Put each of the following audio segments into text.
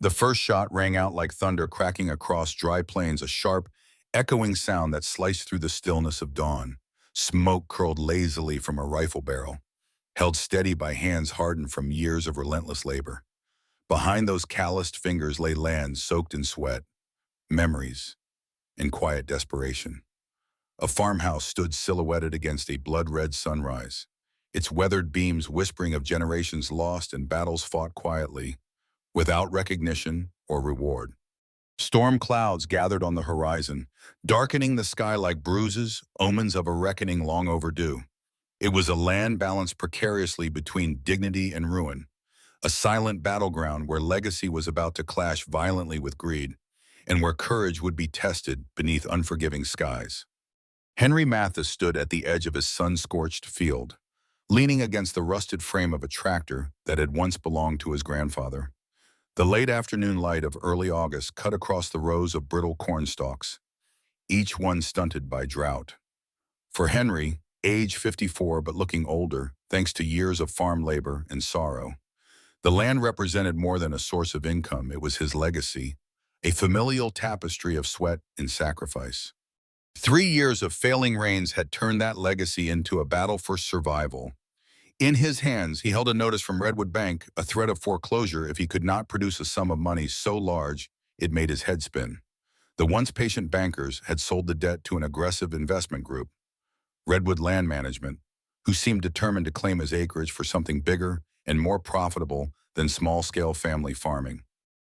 The first shot rang out like thunder cracking across dry plains, a sharp, echoing sound that sliced through the stillness of dawn. Smoke curled lazily from a rifle barrel, held steady by hands hardened from years of relentless labor. Behind those calloused fingers lay lands soaked in sweat, memories, and quiet desperation. A farmhouse stood silhouetted against a blood-red sunrise, its weathered beams whispering of generations lost and battles fought quietly, without recognition or reward. Storm clouds gathered on the horizon, darkening the sky like bruises, omens of a reckoning long overdue. It was a land balanced precariously between dignity and ruin, a silent battleground where legacy was about to clash violently with greed, and where courage would be tested beneath unforgiving skies. Henry Mathis stood at the edge of his sun-scorched field, leaning against the rusted frame of a tractor that had once belonged to his grandfather. The late afternoon light of early August cut across the rows of brittle corn stalks, each one stunted by drought. For Henry, age 54 but looking older, thanks to years of farm labor and sorrow, the land represented more than a source of income. It was his legacy, a familial tapestry of sweat and sacrifice. 3 years of failing rains had turned that legacy into a battle for survival. In his hands, he held a notice from Redwood Bank, a threat of foreclosure if he could not produce a sum of money so large it made his head spin. The once patient bankers had sold the debt to an aggressive investment group, Redwood Land Management, who seemed determined to claim his acreage for something bigger and more profitable than small-scale family farming.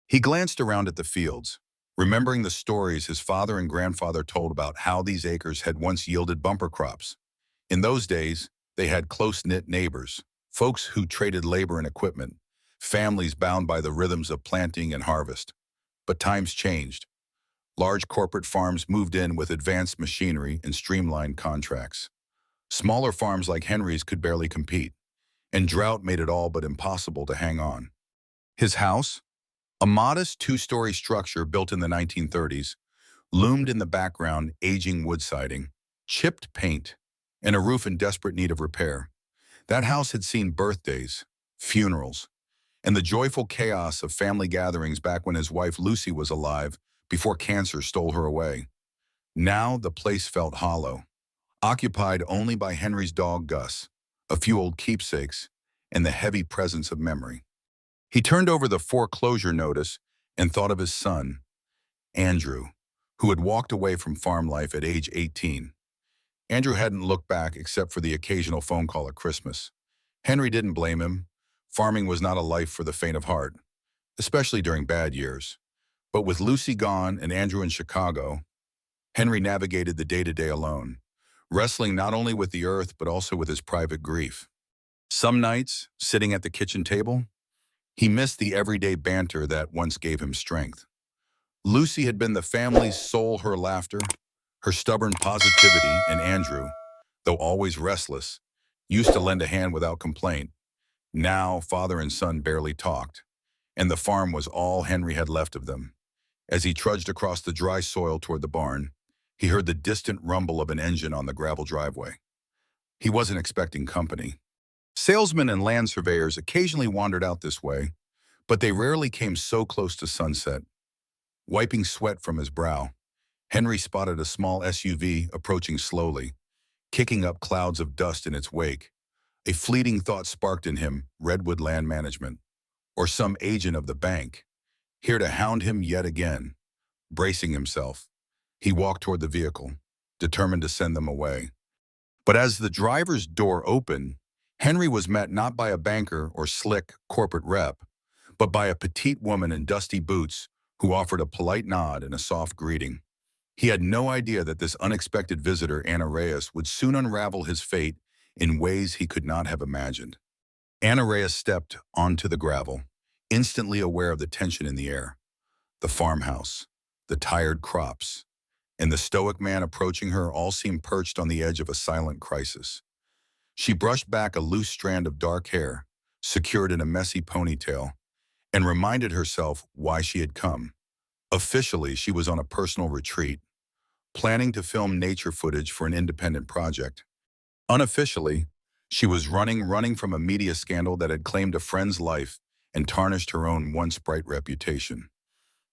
He glanced around at the fields, remembering the stories his father and grandfather told about how these acres had once yielded bumper crops. In those days, they had close-knit neighbors, folks who traded labor and equipment, families bound by the rhythms of planting and harvest. But times changed. Large corporate farms moved in with advanced machinery and streamlined contracts. Smaller farms like Henry's could barely compete, and drought made it all but impossible to hang on. His house, a modest two-story structure built in the 1930s, loomed in the background, aging wood siding, chipped paint, and a roof in desperate need of repair. That house had seen birthdays, funerals, and the joyful chaos of family gatherings back when his wife Lucy was alive before cancer stole her away. Now the place felt hollow, occupied only by Henry's dog Gus, a few old keepsakes, and the heavy presence of memory. He turned over the foreclosure notice and thought of his son, Andrew, who had walked away from farm life at age 18. Andrew hadn't looked back except for the occasional phone call at Christmas. Henry didn't blame him. Farming was not a life for the faint of heart, especially during bad years. But with Lucy gone and Andrew in Chicago, Henry navigated the day-to-day alone, wrestling not only with the earth but also with his private grief. Some nights, sitting at the kitchen table, he missed the everyday banter that once gave him strength. Lucy had been the family's soul, her laughter, her stubborn positivity, and Andrew, though always restless, used to lend a hand without complaint. Now, father and son barely talked, and the farm was all Henry had left of them. As he trudged across the dry soil toward the barn, he heard the distant rumble of an engine on the gravel driveway. He wasn't expecting company. Salesmen and land surveyors occasionally wandered out this way, but they rarely came so close to sunset. Wiping sweat from his brow, Henry spotted a small SUV approaching slowly, kicking up clouds of dust in its wake. A fleeting thought sparked in him, Redwood Land Management, or some agent of the bank, here to hound him yet again. Bracing himself, he walked toward the vehicle, determined to send them away. But as the driver's door opened, Henry was met not by a banker or slick corporate rep, but by a petite woman in dusty boots who offered a polite nod and a soft greeting. He had no idea that this unexpected visitor, Anna Reyes, would soon unravel his fate in ways he could not have imagined. Anna Reyes stepped onto the gravel, instantly aware of the tension in the air. The farmhouse, the tired crops, and the stoic man approaching her all seemed perched on the edge of a silent crisis. She brushed back a loose strand of dark hair, secured in a messy ponytail, and reminded herself why she had come. Officially, she was on a personal retreat, planning to film nature footage for an independent project. Unofficially, she was running from a media scandal that had claimed a friend's life and tarnished her own once bright reputation.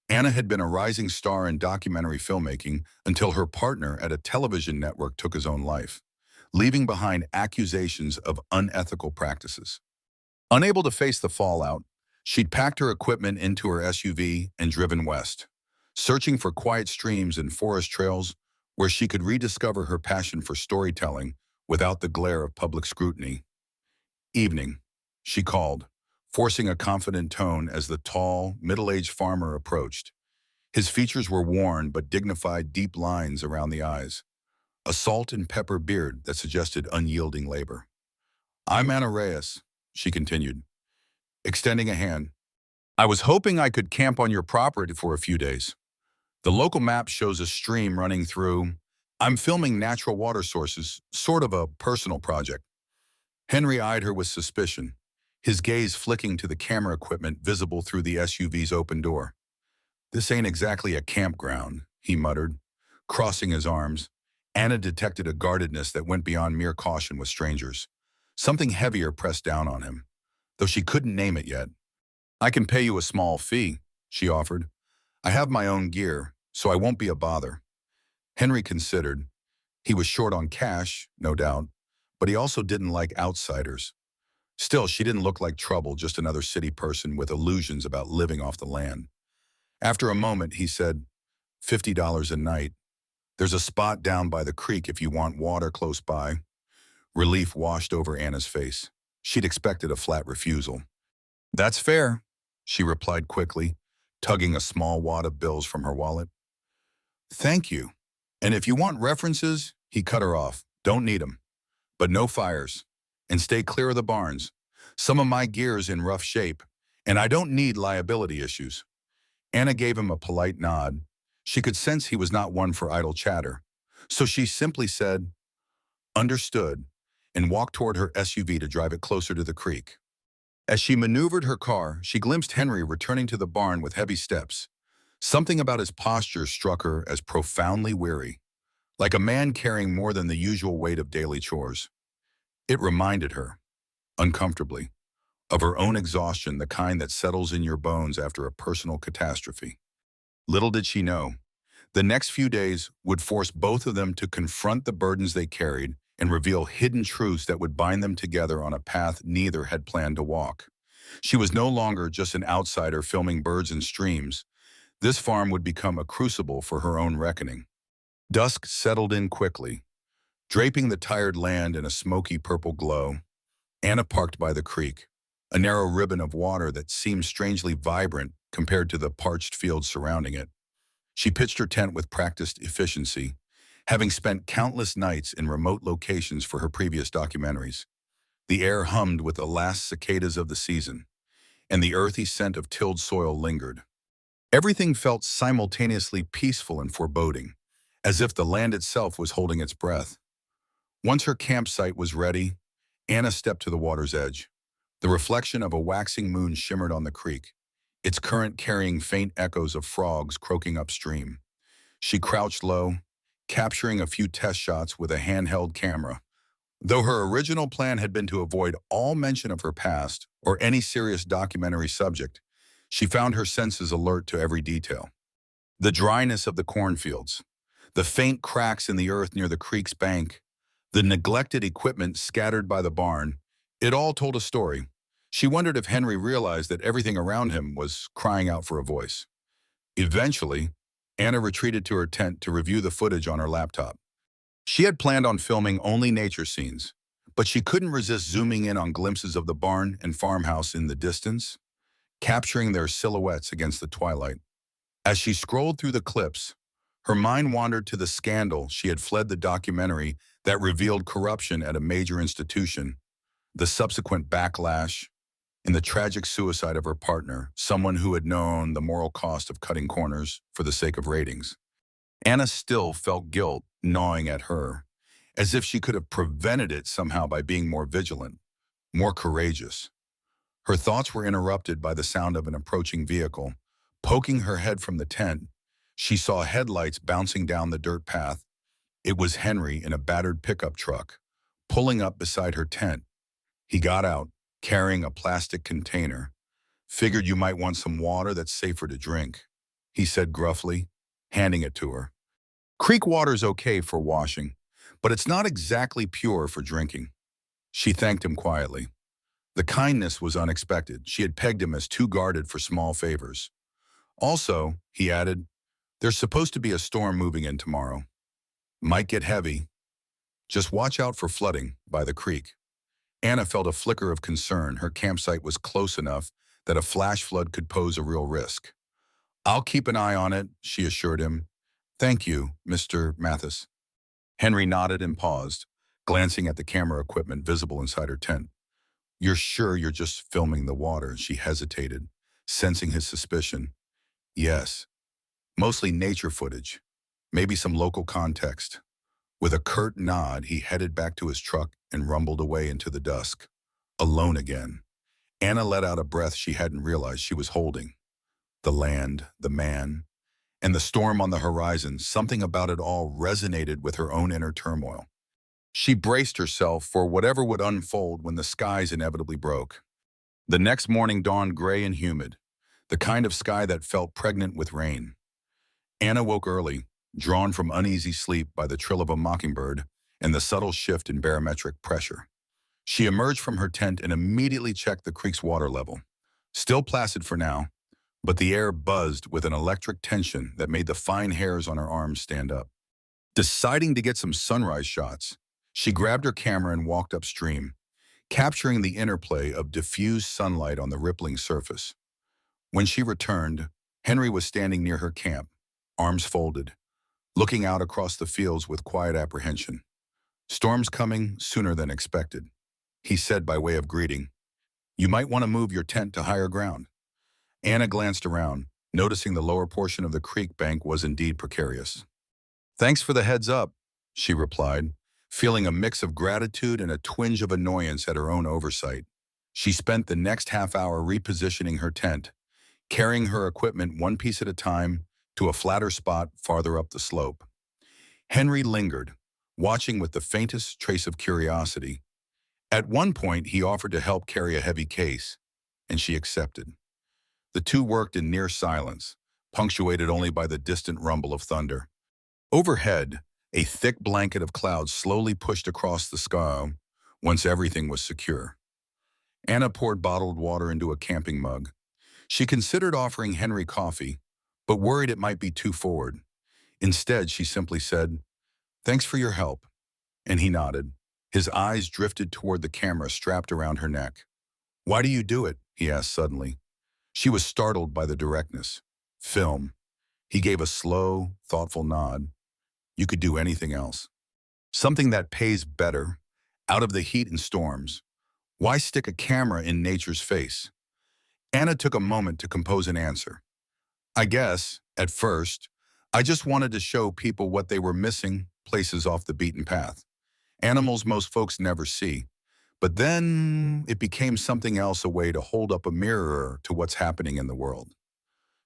Anna had been a rising star in documentary filmmaking until her partner at a television network took his own life, leaving behind accusations of unethical practices. Unable to face the fallout, she'd packed her equipment into her SUV and driven west, searching for quiet streams and forest trails where she could rediscover her passion for storytelling without the glare of public scrutiny. Evening, she called, forcing a confident tone as the tall, middle-aged farmer approached. His features were worn but dignified deep lines around the eyes, a salt and pepper beard that suggested unyielding labor. "I'm Anna Reyes," she continued, extending a hand. "I was hoping I could camp on your property for a few days. The local map shows a stream running through. I'm filming natural water sources, sort of a personal project." Henry eyed her with suspicion, his gaze flicking to the camera equipment visible through the SUV's open door. "This ain't exactly a campground," he muttered, crossing his arms. Anna detected a guardedness that went beyond mere caution with strangers. Something heavier pressed down on him, though she couldn't name it yet. "I can pay you a small fee," she offered. "I have my own gear, so I won't be a bother." Henry considered. He was short on cash, no doubt, but he also didn't like outsiders. Still, she didn't look like trouble, just another city person with illusions about living off the land. After a moment, he said, $50 a night. There's a spot down by the creek if you want water close by." Relief washed over Anna's face. She'd expected a flat refusal. "That's fair," she replied quickly, tugging a small wad of bills from her wallet. "Thank you. And if you want references," he cut her off. "Don't need 'em. But no fires. And stay clear of the barns. Some of my gear's in rough shape, and I don't need liability issues." Anna gave him a polite nod. She could sense he was not one for idle chatter. So she simply said, "Understood," and walked toward her SUV to drive it closer to the creek. As she maneuvered her car, she glimpsed Henry returning to the barn with heavy steps. Something about his posture struck her as profoundly weary, like a man carrying more than the usual weight of daily chores. It reminded her, uncomfortably, of her own exhaustion, the kind that settles in your bones after a personal catastrophe. Little did she know, the next few days would force both of them to confront the burdens they carried and reveal hidden truths that would bind them together on a path neither had planned to walk. She was no longer just an outsider filming birds and streams. This farm would become a crucible for her own reckoning. Dusk settled in quickly, draping the tired land in a smoky purple glow. Anna parked by the creek, a narrow ribbon of water that seemed strangely vibrant compared to the parched fields surrounding it. She pitched her tent with practiced efficiency, having spent countless nights in remote locations for her previous documentaries. The air hummed with the last cicadas of the season, and the earthy scent of tilled soil lingered. Everything felt simultaneously peaceful and foreboding, as if the land itself was holding its breath. Once her campsite was ready, Anna stepped to the water's edge. The reflection of a waxing moon shimmered on the creek, its current carrying faint echoes of frogs croaking upstream. She crouched low, capturing a few test shots with a handheld camera. Though her original plan had been to avoid all mention of her past or any serious documentary subject, she found her senses alert to every detail. The dryness of the cornfields, the faint cracks in the earth near the creek's bank, the neglected equipment scattered by the barn, it all told a story. She wondered if Henry realized that everything around him was crying out for a voice. Eventually, Anna retreated to her tent to review the footage on her laptop. She had planned on filming only nature scenes, but she couldn't resist zooming in on glimpses of the barn and farmhouse in the distance, capturing their silhouettes against the twilight. As she scrolled through the clips, her mind wandered to the scandal she had fled, the documentary that revealed corruption at a major institution, the subsequent backlash, and the tragic suicide of her partner, someone who had known the moral cost of cutting corners for the sake of ratings. Anna still felt guilt gnawing at her, as if she could have prevented it somehow by being more vigilant, more courageous. Her thoughts were interrupted by the sound of an approaching vehicle. Poking her head from the tent, she saw headlights bouncing down the dirt path. It was Henry in a battered pickup truck, pulling up beside her tent. He got out, carrying a plastic container. Figured you might want some water that's safer to drink, he said gruffly, handing it to her. Creek water's okay for washing, but it's not exactly pure for drinking. She thanked him quietly. The kindness was unexpected. She had pegged him as too guarded for small favors. Also, he added, there's supposed to be a storm moving in tomorrow. Might get heavy. Just watch out for flooding by the creek. Anna felt a flicker of concern. Her campsite was close enough that a flash flood could pose a real risk. I'll keep an eye on it, she assured him. Thank you, Mr. Mathis. Henry nodded and paused, glancing at the camera equipment visible inside her tent. You're sure you're just filming the water? She hesitated, sensing his suspicion. Yes, mostly nature footage, maybe some local context. With a curt nod, he headed back to his truck and rumbled away into the dusk. Alone again. Anna let out a breath she hadn't realized she was holding. The land, the man, and the storm on the horizon, something about it all resonated with her own inner turmoil. She braced herself for whatever would unfold when the skies inevitably broke. The next morning dawned gray and humid, the kind of sky that felt pregnant with rain. Anna woke early, drawn from uneasy sleep by the trill of a mockingbird and the subtle shift in barometric pressure. She emerged from her tent and immediately checked the creek's water level. Still placid for now, but the air buzzed with an electric tension that made the fine hairs on her arms stand up. Deciding to get some sunrise shots, she grabbed her camera and walked upstream, capturing the interplay of diffused sunlight on the rippling surface. When she returned, Henry was standing near her camp, arms folded, looking out across the fields with quiet apprehension. Storm's coming sooner than expected, he said by way of greeting. You might want to move your tent to higher ground. Anna glanced around, noticing the lower portion of the creek bank was indeed precarious. Thanks for the heads up, she replied, feeling a mix of gratitude and a twinge of annoyance at her own oversight. She spent the next half hour repositioning her tent, carrying her equipment one piece at a time to a flatter spot farther up the slope. Henry lingered, watching with the faintest trace of curiosity. At one point, he offered to help carry a heavy case, and she accepted. The two worked in near silence, punctuated only by the distant rumble of thunder. Overhead, a thick blanket of clouds slowly pushed across the sky once everything was secure. Anna poured bottled water into a camping mug. She considered offering Henry coffee, but worried it might be too forward. Instead, she simply said, "Thanks for your help," and he nodded. His eyes drifted toward the camera strapped around her neck. "Why do you do it?" he asked suddenly. She was startled by the directness. "Film." He gave a slow, thoughtful nod. "You could do anything else. Something that pays better, out of the heat and storms. Why stick a camera in nature's face?" Anna took a moment to compose an answer. "I guess, at first, I just wanted to show people what they were missing, places off the beaten path. Animals most folks never see. But then it became something else, a way to hold up a mirror to what's happening in the world.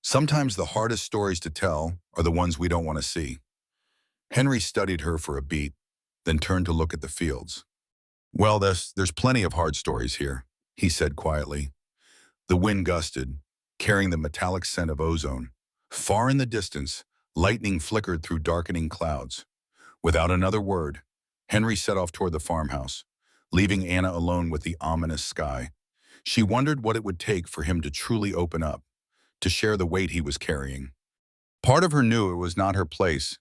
Sometimes the hardest stories to tell are the ones we don't want to see." Henry studied her for a beat, then turned to look at the fields. "Well, there's plenty of hard stories here," he said quietly. The wind gusted, carrying the metallic scent of ozone. Far in the distance, lightning flickered through darkening clouds. Without another word, Henry set off toward the farmhouse, leaving Anna alone with the ominous sky. She wondered what it would take for him to truly open up, to share the weight he was carrying. Part of her knew it was not her place,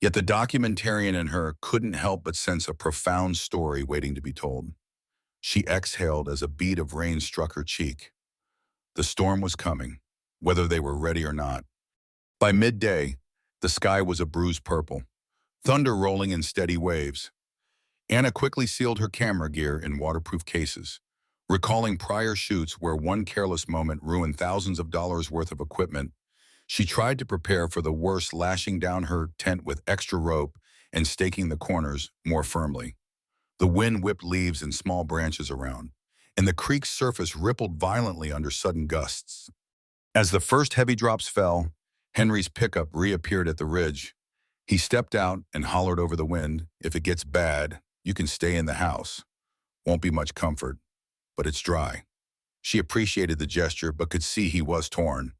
yet the documentarian in her couldn't help but sense a profound story waiting to be told. She exhaled as a bead of rain struck her cheek. The storm was coming, whether they were ready or not. By midday, the sky was a bruised purple, thunder rolling in steady waves. Anna quickly sealed her camera gear in waterproof cases, recalling prior shoots where one careless moment ruined thousands of dollars worth of equipment. She tried to prepare for the worst, lashing down her tent with extra rope and staking the corners more firmly. The wind whipped leaves and small branches around, and the creek's surface rippled violently under sudden gusts. As the first heavy drops fell, Henry's pickup reappeared at the ridge. He stepped out and hollered over the wind, "If it gets bad, you can stay in the house. Won't be much comfort, but it's dry." She appreciated the gesture but could see he was torn,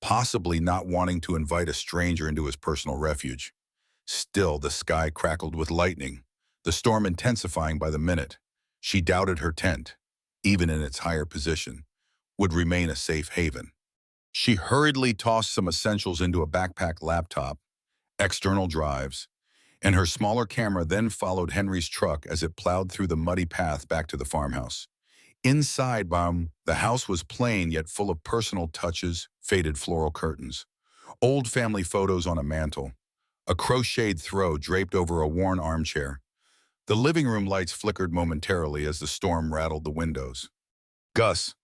possibly not wanting to invite a stranger into his personal refuge. Still, the sky crackled with lightning, the storm intensifying by the minute. She doubted her tent, even in its higher position, would remain a safe haven. She hurriedly tossed some essentials into a backpack laptop, external drives, and her smaller camera then followed Henry's truck as it plowed through the muddy path back to the farmhouse. Inside, the house was plain yet full of personal touches, faded floral curtains, old family photos on a mantel, a crocheted throw draped over a worn armchair. The living room lights flickered momentarily as the storm rattled the windows. Gus,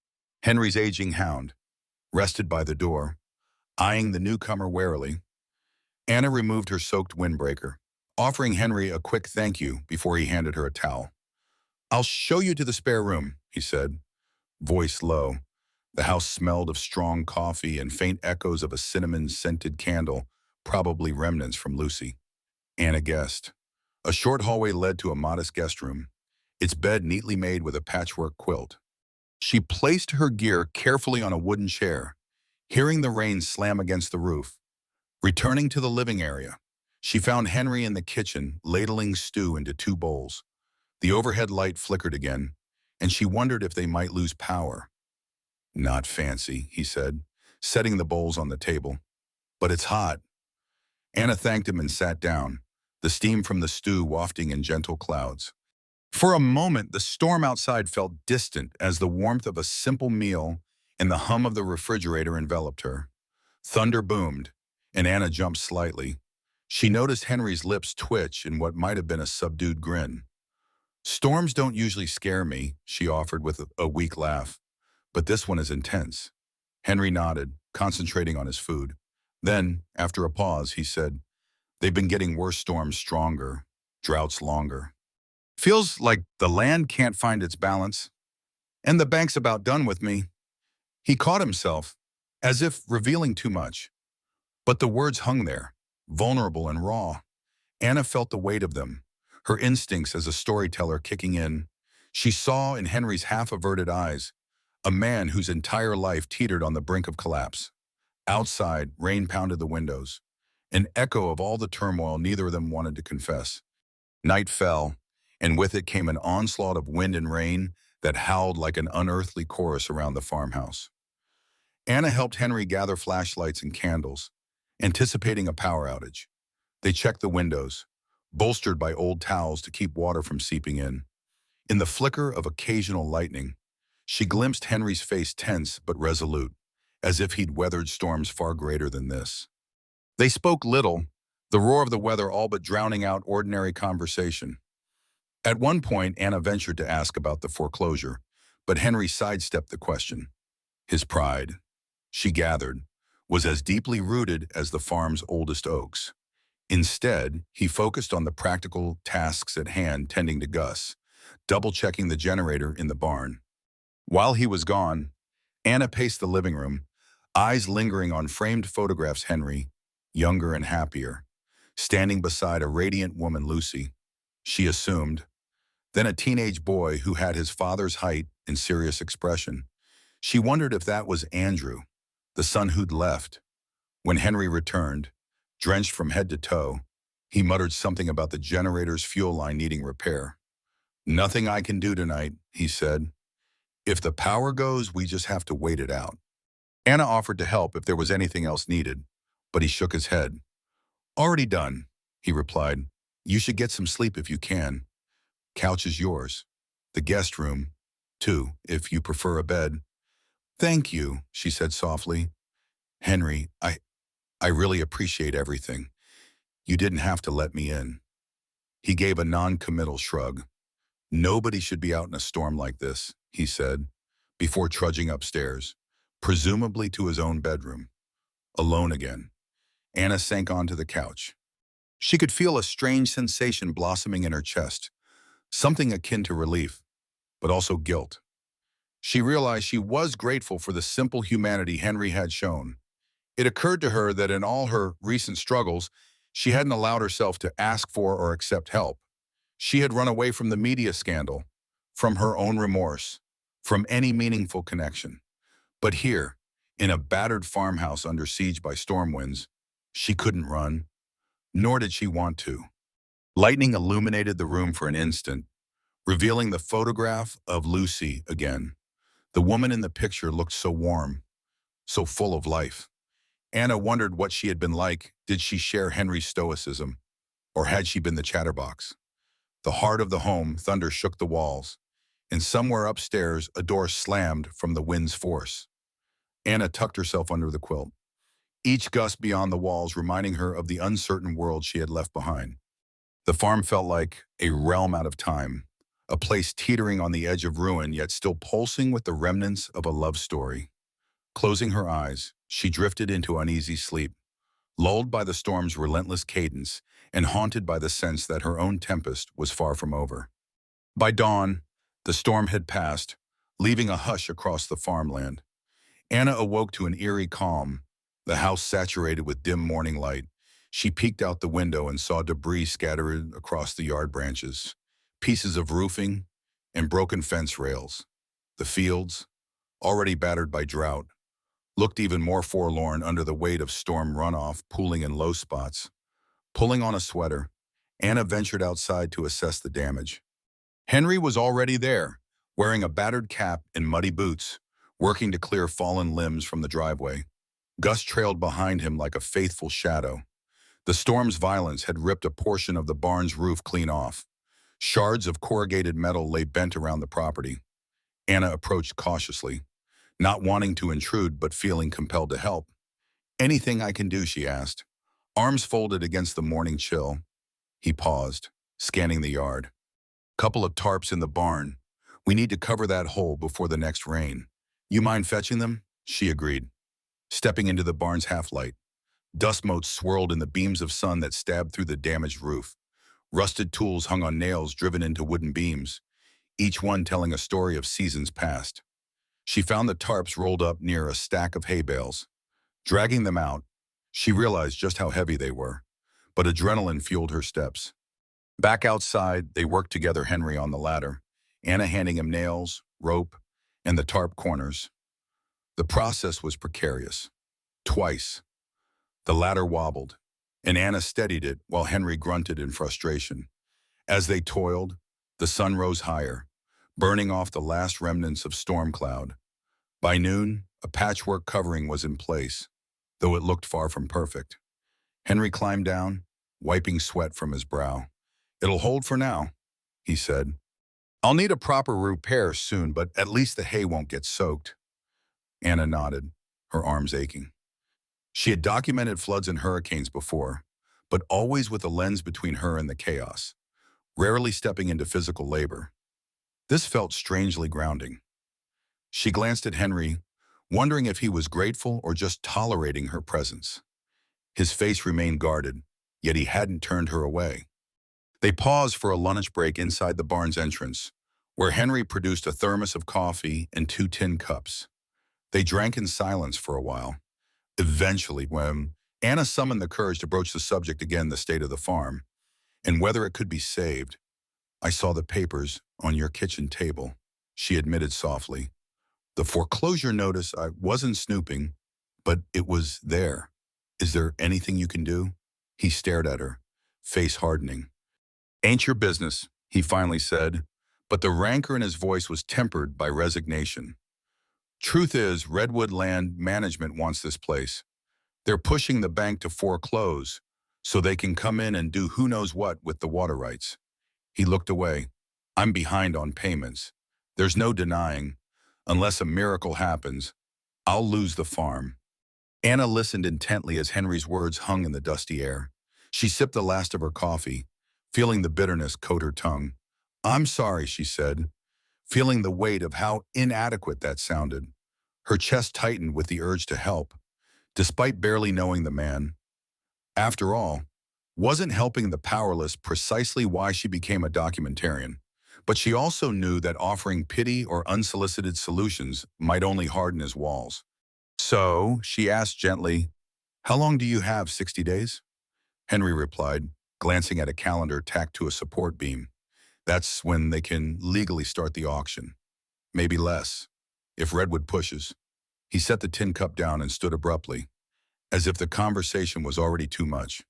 Henry's aging hound, rested by the door, eyeing the newcomer warily. Anna removed her soaked windbreaker, offering Henry a quick thank you before he handed her a towel. "I'll show you to the spare room," he said, voice low. The house smelled of strong coffee and faint echoes of a cinnamon-scented candle, probably remnants from Lucy. Anna guessed. A short hallway led to a modest guest room, its bed neatly made with a patchwork quilt. She placed her gear carefully on a wooden chair, hearing the rain slam against the roof. Returning to the living area, she found Henry in the kitchen, ladling stew into 2 bowls. The overhead light flickered again, and she wondered if they might lose power. "Not fancy," he said, setting the bowls on the table. "But it's hot." Anna thanked him and sat down, the steam from the stew wafting in gentle clouds. For a moment, the storm outside felt distant as the warmth of a simple meal and the hum of the refrigerator enveloped her. Thunder boomed, and Anna jumped slightly. She noticed Henry's lips twitch in what might have been a subdued grin. "Storms don't usually scare me," she offered with a weak laugh, "but this one is intense." Henry nodded, concentrating on his food. Then, after a pause, he said, "They've been getting worse storms stronger, droughts longer. Feels like the land can't find its balance, and the bank's about done with me." He caught himself, as if revealing too much. But the words hung there, vulnerable and raw. Anna felt the weight of them, her instincts as a storyteller kicking in. She saw in Henry's half-averted eyes a man whose entire life teetered on the brink of collapse. Outside, rain pounded the windows, an echo of all the turmoil neither of them wanted to confess. Night fell, and with it came an onslaught of wind and rain that howled like an unearthly chorus around the farmhouse. Anna helped Henry gather flashlights and candles, anticipating a power outage. They checked the windows, bolstered by old towels to keep water from seeping in. In the flicker of occasional lightning, she glimpsed Henry's face tense but resolute, as if he'd weathered storms far greater than this. They spoke little, the roar of the weather all but drowning out ordinary conversation. At one point, Anna ventured to ask about the foreclosure, but Henry sidestepped the question. His pride, she gathered, was as deeply rooted as the farm's oldest oaks. Instead, he focused on the practical tasks at hand, tending to Gus, double-checking the generator in the barn. While he was gone, Anna paced the living room, eyes lingering on framed photographs Henry, younger and happier, standing beside a radiant woman Lucy, she assumed, then a teenage boy who had his father's height and serious expression. She wondered if that was Andrew, the son who'd left. When Henry returned, drenched from head to toe, he muttered something about the generator's fuel line needing repair. "Nothing I can do tonight," he said. "If the power goes, we just have to wait it out." Anna offered to help if there was anything else needed, but he shook his head. "Already done," he replied. "You should get some sleep if you can. Couch is yours. The guest room, too, if you prefer a bed." "Thank you," she said softly. "Henry, I really appreciate everything. You didn't have to let me in." He gave a non-committal shrug. "Nobody should be out in a storm like this," he said, before trudging upstairs, presumably to his own bedroom. Alone again, Anna sank onto the couch. She could feel a strange sensation blossoming in her chest, something akin to relief, but also guilt. She realized she was grateful for the simple humanity Henry had shown. It occurred to her that in all her recent struggles, she hadn't allowed herself to ask for or accept help. She had run away from the media scandal, from her own remorse, from any meaningful connection. But here, in a battered farmhouse under siege by storm winds, she couldn't run, nor did she want to. Lightning illuminated the room for an instant, revealing the photograph of Lucy again. The woman in the picture looked so warm, so full of life. Anna wondered what she had been like. Did she share Henry's stoicism, or had she been the chatterbox? The heart of the home, thunder shook the walls, and somewhere upstairs a door slammed from the wind's force. Anna tucked herself under the quilt, each gust beyond the walls reminding her of the uncertain world she had left behind. The farm felt like a realm out of time, a place teetering on the edge of ruin yet still pulsing with the remnants of a love story. Closing her eyes, she drifted into uneasy sleep, lulled by the storm's relentless cadence and haunted by the sense that her own tempest was far from over. By dawn, the storm had passed, leaving a hush across the farmland. Anna awoke to an eerie calm, the house saturated with dim morning light. She peeked out the window and saw debris scattered across the yard branches, pieces of roofing and broken fence rails. The fields, already battered by drought, looked even more forlorn under the weight of storm runoff pooling in low spots. Pulling on a sweater, Anna ventured outside to assess the damage. Henry was already there, wearing a battered cap and muddy boots, working to clear fallen limbs from the driveway. Gus trailed behind him like a faithful shadow. The storm's violence had ripped a portion of the barn's roof clean off. Shards of corrugated metal lay bent around the property. Anna approached cautiously, not wanting to intrude but feeling compelled to help. "Anything I can do?" she asked. Arms folded against the morning chill. He paused, scanning the yard. "Couple of tarps in the barn. We need to cover that hole before the next rain. You mind fetching them?" She agreed, stepping into the barn's half-light. Dust motes swirled in the beams of sun that stabbed through the damaged roof. Rusted tools hung on nails driven into wooden beams, each one telling a story of seasons past. She found the tarps rolled up near a stack of hay bales. Dragging them out, she realized just how heavy they were, but adrenaline fueled her steps. Back outside, they worked together, Henry on the ladder, Anna handing him nails, rope, and the tarp corners. The process was precarious. Twice, the ladder wobbled, and Anna steadied it while Henry grunted in frustration. As they toiled, the sun rose higher, burning off the last remnants of storm cloud. By noon, a patchwork covering was in place, though it looked far from perfect. Henry climbed down, wiping sweat from his brow. "It'll hold for now," he said. "I'll need a proper repair soon, but at least the hay won't get soaked." Anna nodded, her arms aching. She had documented floods and hurricanes before, but always with a lens between her and the chaos, rarely stepping into physical labor. This felt strangely grounding. She glanced at Henry, wondering if he was grateful or just tolerating her presence. His face remained guarded, yet he hadn't turned her away. They paused for a lunch break inside the barn's entrance, where Henry produced a thermos of coffee and 2 tin cups. They drank in silence for a while. Eventually, when Anna summoned the courage to broach the subject again, the state of the farm, and whether it could be saved. "I saw the papers on your kitchen table," she admitted softly. "The foreclosure notice, I wasn't snooping, but it was there. Is there anything you can do?" He stared at her, face hardening. "Ain't your business," he finally said, but the rancor in his voice was tempered by resignation. "Truth is, Redwood Land Management wants this place. They're pushing the bank to foreclose so they can come in and do who knows what with the water rights." He looked away. "I'm behind on payments. There's no denying. Unless a miracle happens, I'll lose the farm." Anna listened intently as Henry's words hung in the dusty air. She sipped the last of her coffee, feeling the bitterness coat her tongue. "I'm sorry," she said, feeling the weight of how inadequate that sounded. Her chest tightened with the urge to help, despite barely knowing the man. After all, wasn't helping the powerless precisely why she became a documentarian? But she also knew that offering pity or unsolicited solutions might only harden his walls. "So," she asked gently, "how long do you have, 60 days? Henry replied, glancing at a calendar tacked to a support beam. "That's when they can legally start the auction." maybe less. If Redwood pushes. He set the tin cup down and stood abruptly, as if the conversation was already too much.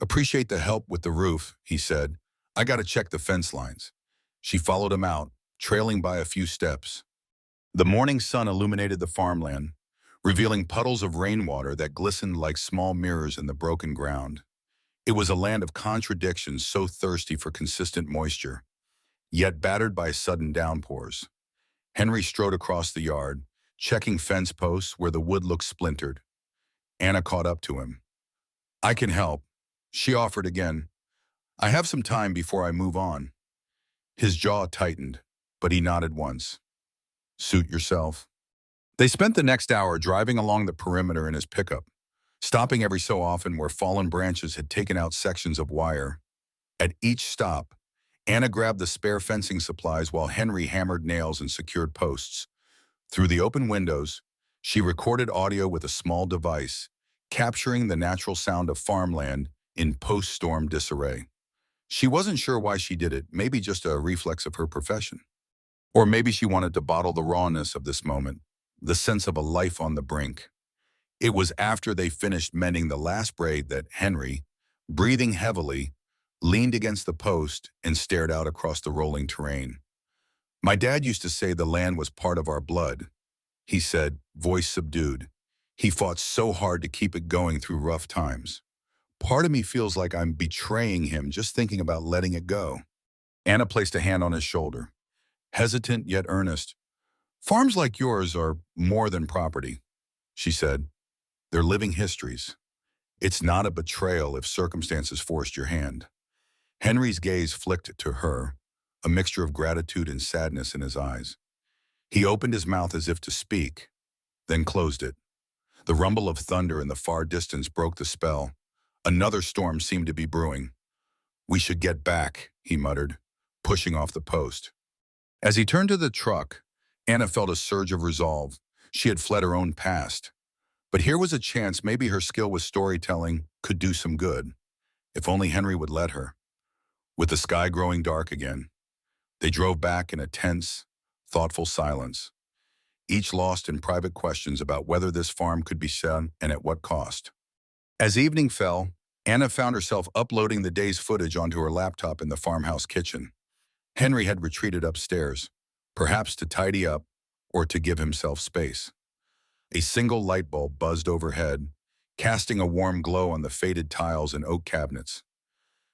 Appreciate the help with the roof, he said. I gotta check the fence lines. She followed him out, trailing by a few steps. The morning sun illuminated the farmland, revealing puddles of rainwater that glistened like small mirrors in the broken ground. It was a land of contradictions, so thirsty for consistent moisture, yet battered by sudden downpours. Henry strode across the yard, checking fence posts where the wood looked splintered. Anna caught up to him. I can help, she offered again. I have some time before I move on. His jaw tightened, but he nodded once. Suit yourself. They spent the next hour driving along the perimeter in his pickup, stopping every so often where fallen branches had taken out sections of wire. At each stop, Anna grabbed the spare fencing supplies while Henry hammered nails and secured posts. Through the open windows, she recorded audio with a small device, capturing the natural sound of farmland in post-storm disarray. She wasn't sure why she did it, maybe just a reflex of her profession. Or maybe she wanted to bottle the rawness of this moment, the sense of a life on the brink. It was after they finished mending the last braid that Henry, breathing heavily, leaned against the post and stared out across the rolling terrain. My dad used to say the land was part of our blood, he said, voice subdued. He fought so hard to keep it going through rough times. Part of me feels like I'm betraying him just thinking about letting it go. Anna placed a hand on his shoulder, hesitant yet earnest. Farms like yours are more than property, she said. They're living histories. It's not a betrayal if circumstances forced your hand. Henry's gaze flicked to her, a mixture of gratitude and sadness in his eyes. He opened his mouth as if to speak, then closed it. The rumble of thunder in the far distance broke the spell. Another storm seemed to be brewing. We should get back, he muttered, pushing off the post. As he turned to the truck, Anna felt a surge of resolve. She had fled her own past. But here was a chance maybe her skill with storytelling could do some good, if only Henry would let her. With the sky growing dark again, they drove back in a tense, thoughtful silence, each lost in private questions about whether this farm could be sold and at what cost. As evening fell, Anna found herself uploading the day's footage onto her laptop in the farmhouse kitchen. Henry had retreated upstairs, perhaps to tidy up or to give himself space. A single light bulb buzzed overhead, casting a warm glow on the faded tiles and oak cabinets.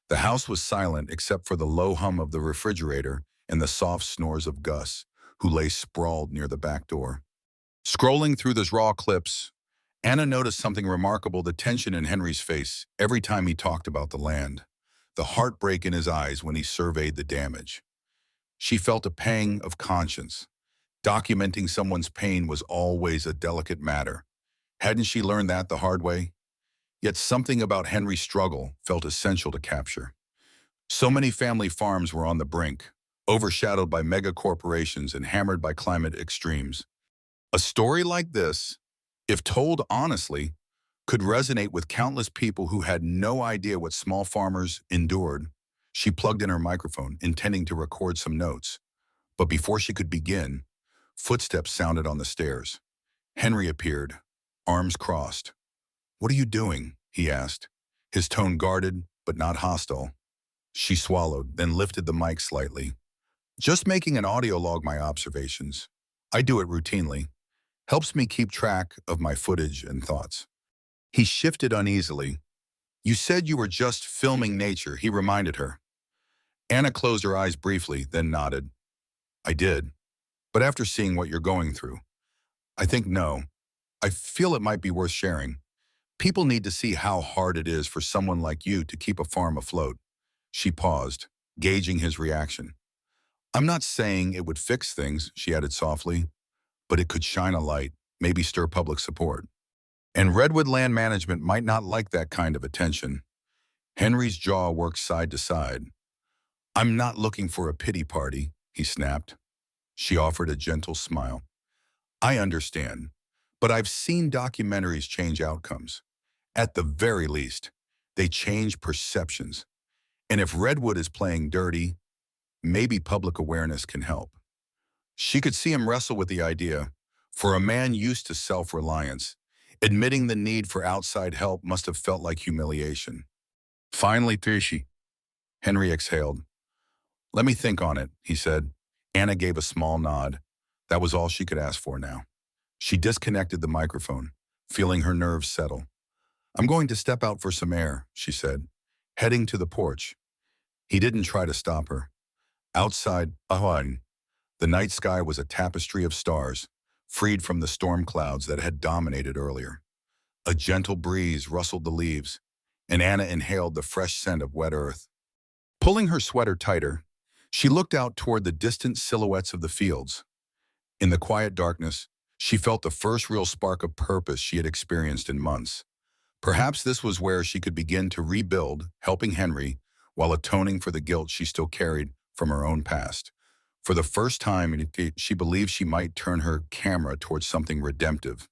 The house was silent except for the low hum of the refrigerator and the soft snores of Gus, who lay sprawled near the back door. Scrolling through those raw clips, Anna noticed something remarkable, the tension in Henry's face every time he talked about the land, the heartbreak in his eyes when he surveyed the damage. She felt a pang of conscience. Documenting someone's pain was always a delicate matter. Hadn't she learned that the hard way? Yet something about Henry's struggle felt essential to capture. So many family farms were on the brink, overshadowed by mega corporations and hammered by climate extremes. A story like this, if told honestly, could resonate with countless people who had no idea what small farmers endured. She plugged in her microphone, intending to record some notes. But before she could begin, footsteps sounded on the stairs. Henry appeared, arms crossed. What are you doing? He asked, his tone guarded but not hostile. She swallowed, then lifted the mic slightly. Just making an audio log my observations. I do it routinely. Helps me keep track of my footage and thoughts. He shifted uneasily. You said you were just filming nature, he reminded her. Anna closed her eyes briefly, then nodded. I did. But after seeing what you're going through, I think no. I feel it might be worth sharing. People need to see how hard it is for someone like you to keep a farm afloat. She paused, gauging his reaction. I'm not saying it would fix things, she added softly, but it could shine a light, maybe stir public support. And Redwood Land Management might not like that kind of attention. Henry's jaw worked side to side. I'm not looking for a pity party, he snapped. She offered a gentle smile. I understand, but I've seen documentaries change outcomes. At the very least, they change perceptions. And if Redwood is playing dirty, maybe public awareness can help. She could see him wrestle with the idea. For a man used to self-reliance, admitting the need for outside help must have felt like humiliation. Finally, Tishy, Henry exhaled. Let me think on it, he said. Anna gave a small nod. That was all she could ask for now. She disconnected the microphone, feeling her nerves settle. I'm going to step out for some air, she said, heading to the porch. He didn't try to stop her. Outside, the night sky was a tapestry of stars, freed from the storm clouds that had dominated earlier. A gentle breeze rustled the leaves, and Anna inhaled the fresh scent of wet earth. Pulling her sweater tighter, she looked out toward the distant silhouettes of the fields. In the quiet darkness, she felt the first real spark of purpose she had experienced in months. Perhaps this was where she could begin to rebuild, helping Henry, while atoning for the guilt she still carried from her own past. For the first time, she believed she might turn her camera towards something redemptive,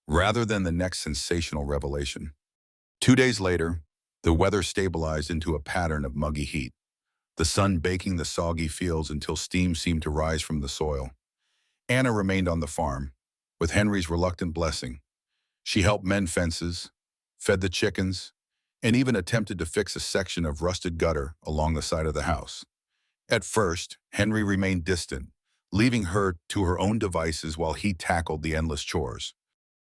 rather than the next sensational revelation. 2 days later, the weather stabilized into a pattern of muggy heat, the sun baking the soggy fields until steam seemed to rise from the soil. Anna remained on the farm, with Henry's reluctant blessing. She helped mend fences, fed the chickens, and even attempted to fix a section of rusted gutter along the side of the house. At first, Henry remained distant, leaving her to her own devices while he tackled the endless chores.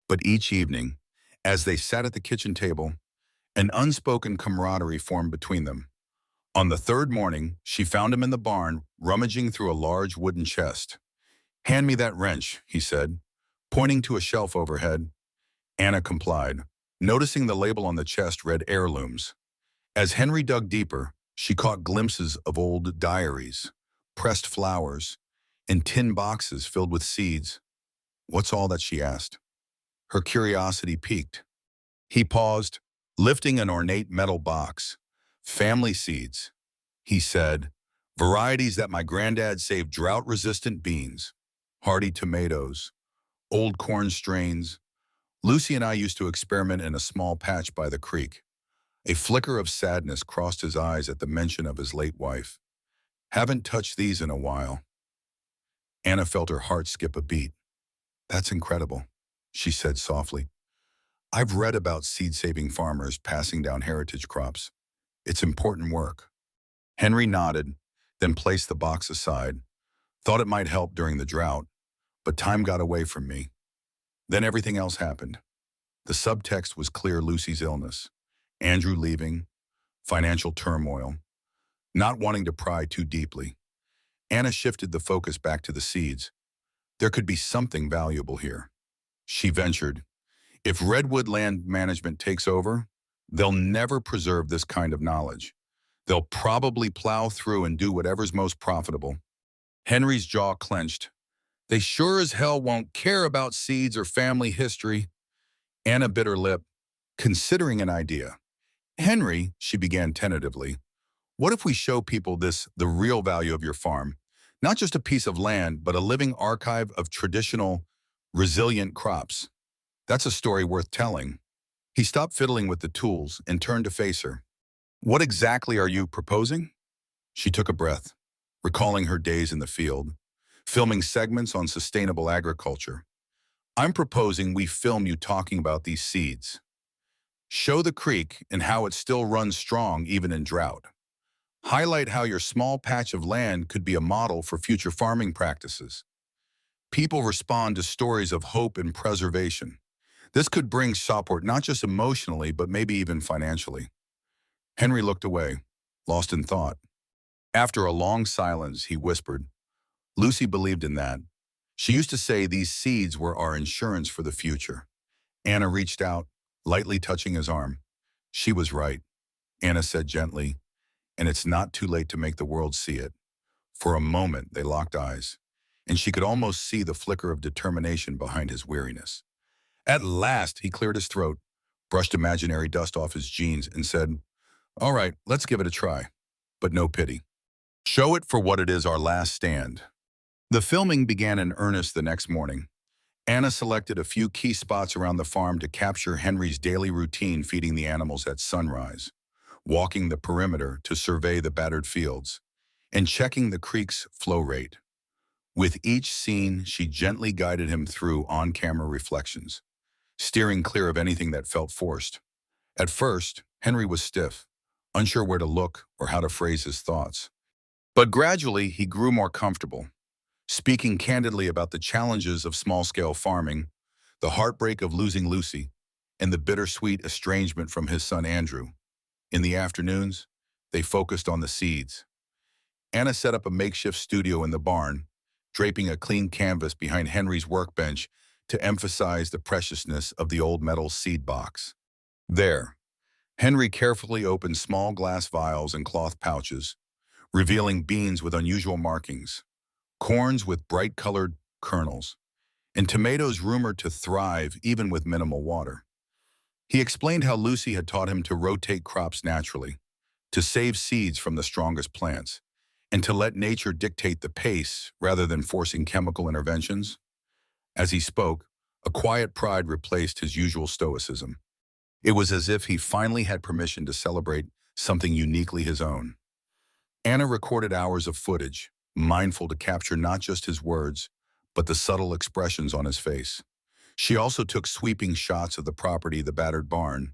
But each evening, as they sat at the kitchen table, an unspoken camaraderie formed between them. On the third morning, she found him in the barn, rummaging through a large wooden chest. Hand me that wrench, he said, pointing to a shelf overhead. Anna complied, noticing the label on the chest read heirlooms. As Henry dug deeper, she caught glimpses of old diaries, pressed flowers, and tin boxes filled with seeds. What's all that, she asked. Her curiosity piqued. He paused, lifting an ornate metal box. Family seeds, he said, varieties that my granddad saved drought-resistant beans, hardy tomatoes, old corn strains. Lucy and I used to experiment in a small patch by the creek. A flicker of sadness crossed his eyes at the mention of his late wife. Haven't touched these in a while. Anna felt her heart skip a beat. That's incredible, she said softly. I've read about seed-saving farmers passing down heritage crops. It's important work. Henry nodded, then placed the box aside. Thought it might help during the drought, but time got away from me. Then everything else happened. The subtext was clear: Lucy's illness, Andrew leaving, financial turmoil, not wanting to pry too deeply. Anna shifted the focus back to the seeds. There could be something valuable here. She ventured, if Redwood Land Management takes over, they'll never preserve this kind of knowledge. They'll probably plow through and do whatever's most profitable. Henry's jaw clenched. They sure as hell won't care about seeds or family history. Anna bit her lip, considering an idea. Henry, she began tentatively, what if we show people the real value of your farm? Not just a piece of land, but a living archive of traditional, resilient crops. That's a story worth telling. He stopped fiddling with the tools and turned to face her. What exactly are you proposing? She took a breath, recalling her days in the field, filming segments on sustainable agriculture. I'm proposing we film you talking about these seeds. Show the creek and how it still runs strong even in drought. Highlight how your small patch of land could be a model for future farming practices. People respond to stories of hope and preservation. This could bring support not just emotionally, but maybe even financially. Henry looked away, lost in thought. After a long silence, he whispered, Lucy believed in that. She used to say these seeds were our insurance for the future. Anna reached out, lightly touching his arm. She was right, Anna said gently, and it's not too late to make the world see it. For a moment, they locked eyes, and she could almost see the flicker of determination behind his weariness. At last, he cleared his throat, brushed imaginary dust off his jeans, and said, all right, let's give it a try, but no pity. Show it for what it is, our last stand. The filming began in earnest the next morning. Anna selected a few key spots around the farm to capture Henry's daily routine, feeding the animals at sunrise, walking the perimeter to survey the battered fields, and checking the creek's flow rate. With each scene, she gently guided him through on-camera reflections, steering clear of anything that felt forced. At first, Henry was stiff, unsure where to look or how to phrase his thoughts. But gradually, he grew more comfortable, speaking candidly about the challenges of small-scale farming, the heartbreak of losing Lucy, and the bittersweet estrangement from his son Andrew. In the afternoons, they focused on the seeds. Anna set up a makeshift studio in the barn, draping a clean canvas behind Henry's workbench to emphasize the preciousness of the old metal seed box. There, Henry carefully opened small glass vials and cloth pouches, revealing beans with unusual markings, corns with bright-colored kernels, and tomatoes rumored to thrive even with minimal water. He explained how Lucy had taught him to rotate crops naturally, to save seeds from the strongest plants, and to let nature dictate the pace rather than forcing chemical interventions. As he spoke, a quiet pride replaced his usual stoicism. It was as if he finally had permission to celebrate something uniquely his own. Anna recorded hours of footage, mindful to capture not just his words, but the subtle expressions on his face. She also took sweeping shots of the property, the battered barn,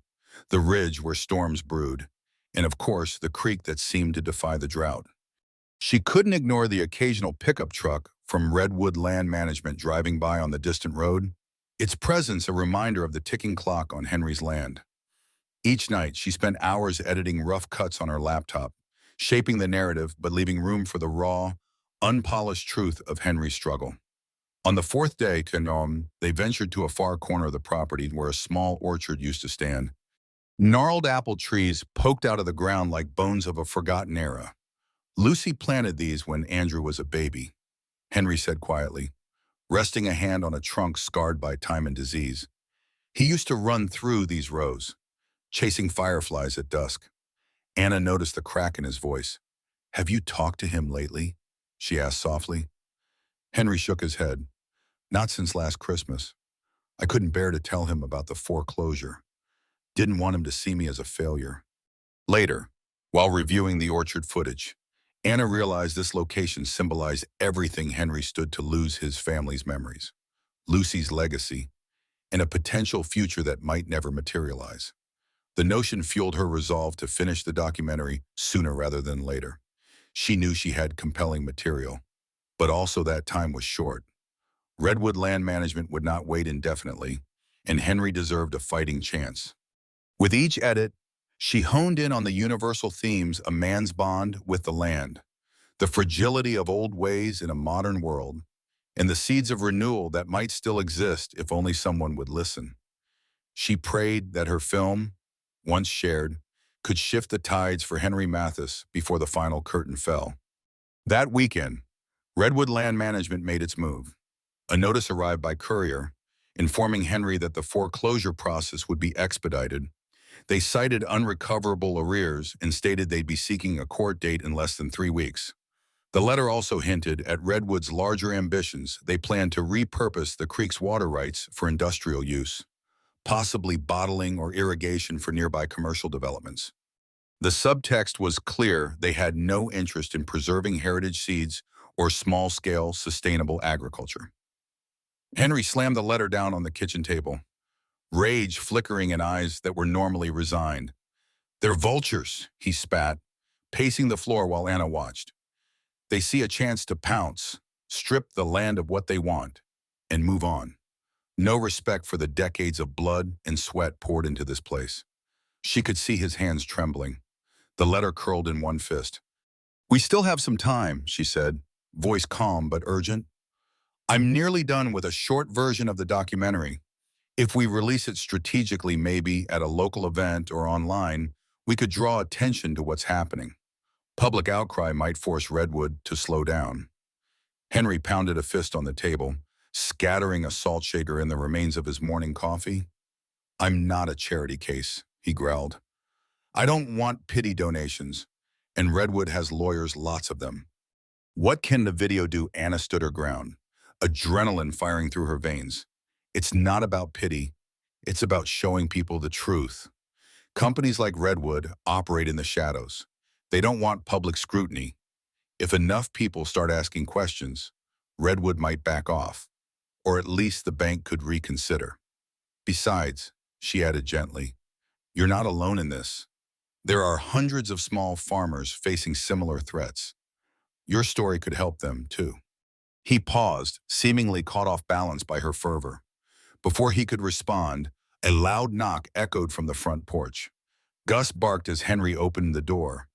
the ridge where storms brewed, and of course, the creek that seemed to defy the drought. She couldn't ignore the occasional pickup truck from Redwood Land Management driving by on the distant road, its presence a reminder of the ticking clock on Henry's land. Each night, she spent hours editing rough cuts on her laptop, shaping the narrative but leaving room for the raw, unpolished truth of Henry's struggle. On the fourth day, they ventured to a far corner of the property where a small orchard used to stand. Gnarled apple trees poked out of the ground like bones of a forgotten era. Lucy planted these when Andrew was a baby, Henry said quietly, resting a hand on a trunk scarred by time and disease. He used to run through these rows, chasing fireflies at dusk. Anna noticed the crack in his voice. "Have you talked to him lately?" she asked softly. Henry shook his head. "Not since last Christmas. I couldn't bear to tell him about the foreclosure. Didn't want him to see me as a failure." Later, while reviewing the orchard footage, Anna realized this location symbolized everything Henry stood to lose: his family's memories, Lucy's legacy, and a potential future that might never materialize. The notion fueled her resolve to finish the documentary sooner rather than later. She knew she had compelling material, but also that time was short. Redwood Land Management would not wait indefinitely, and Henry deserved a fighting chance. With each edit, she honed in on the universal themes: a man's bond with the land, the fragility of old ways in a modern world, and the seeds of renewal that might still exist if only someone would listen. She prayed that her film, once shared, could shift the tides for Henry Mathis before the final curtain fell. That weekend, Redwood Land Management made its move. A notice arrived by courier, informing Henry that the foreclosure process would be expedited. They cited unrecoverable arrears and stated they'd be seeking a court date in less than 3 weeks. The letter also hinted at Redwood's larger ambitions. They planned to repurpose the creek's water rights for industrial use, possibly bottling or irrigation for nearby commercial developments. The subtext was clear: they had no interest in preserving heritage seeds or small-scale sustainable agriculture. Henry slammed the letter down on the kitchen table, rage flickering in eyes that were normally resigned. "They're vultures," he spat, pacing the floor while Anna watched. "They see a chance to pounce, strip the land of what they want, and move on. No respect for the decades of blood and sweat poured into this place." She could see his hands trembling. The letter curled in one fist. "We still have some time," she said, voice calm but urgent. "I'm nearly done with a short version of the documentary. If we release it strategically, maybe at a local event or online, we could draw attention to what's happening. Public outcry might force Redwood to slow down." Henry pounded a fist on the table, scattering a salt shaker in the remains of his morning coffee. "I'm not a charity case," he growled. "I don't want pity donations, and Redwood has lawyers, lots of them." "What can the video do?" Anna stood her ground, adrenaline firing through her veins. "It's not about pity. It's about showing people the truth. Companies like Redwood operate in the shadows. They don't want public scrutiny. If enough people start asking questions, Redwood might back off, or at least the bank could reconsider. Besides, she added gently, you're not alone in this. There are hundreds of small farmers facing similar threats. Your story could help them, too. He paused, seemingly caught off balance by her fervor. Before he could respond, a loud knock echoed from the front porch. Gus barked as Henry opened the door,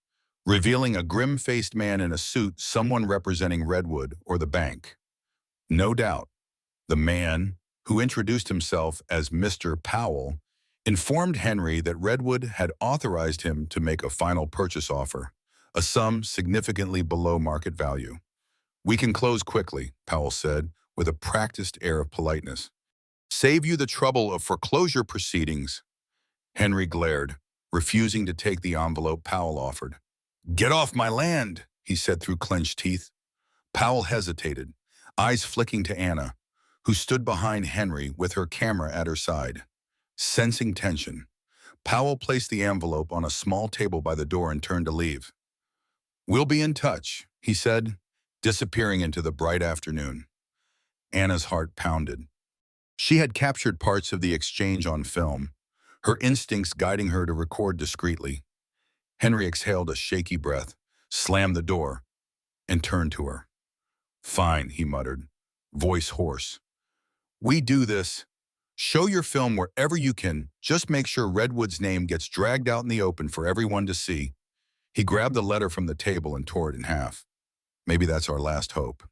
revealing a grim-faced man in a suit, someone representing Redwood or the bank. No doubt, the man, who introduced himself as Mr. Powell, informed Henry that Redwood had authorized him to make a final purchase offer, a sum significantly below market value. We can close quickly, Powell said, with a practiced air of politeness. Save you the trouble of foreclosure proceedings. Henry glared, refusing to take the envelope Powell offered. Get off my land, he said through clenched teeth. Powell hesitated, eyes flicking to Anna, who stood behind Henry with her camera at her side. Sensing tension, Powell placed the envelope on a small table by the door and turned to leave. We'll be in touch, he said, disappearing into the bright afternoon. Anna's heart pounded. She had captured parts of the exchange on film, her instincts guiding her to record discreetly. Henry exhaled a shaky breath, slammed the door, and turned to her. Fine, he muttered, voice hoarse. We do this. Show your film wherever you can. Just make sure Redwood's name gets dragged out in the open for everyone to see. He grabbed the letter from the table and tore it in half. Maybe that's our last hope.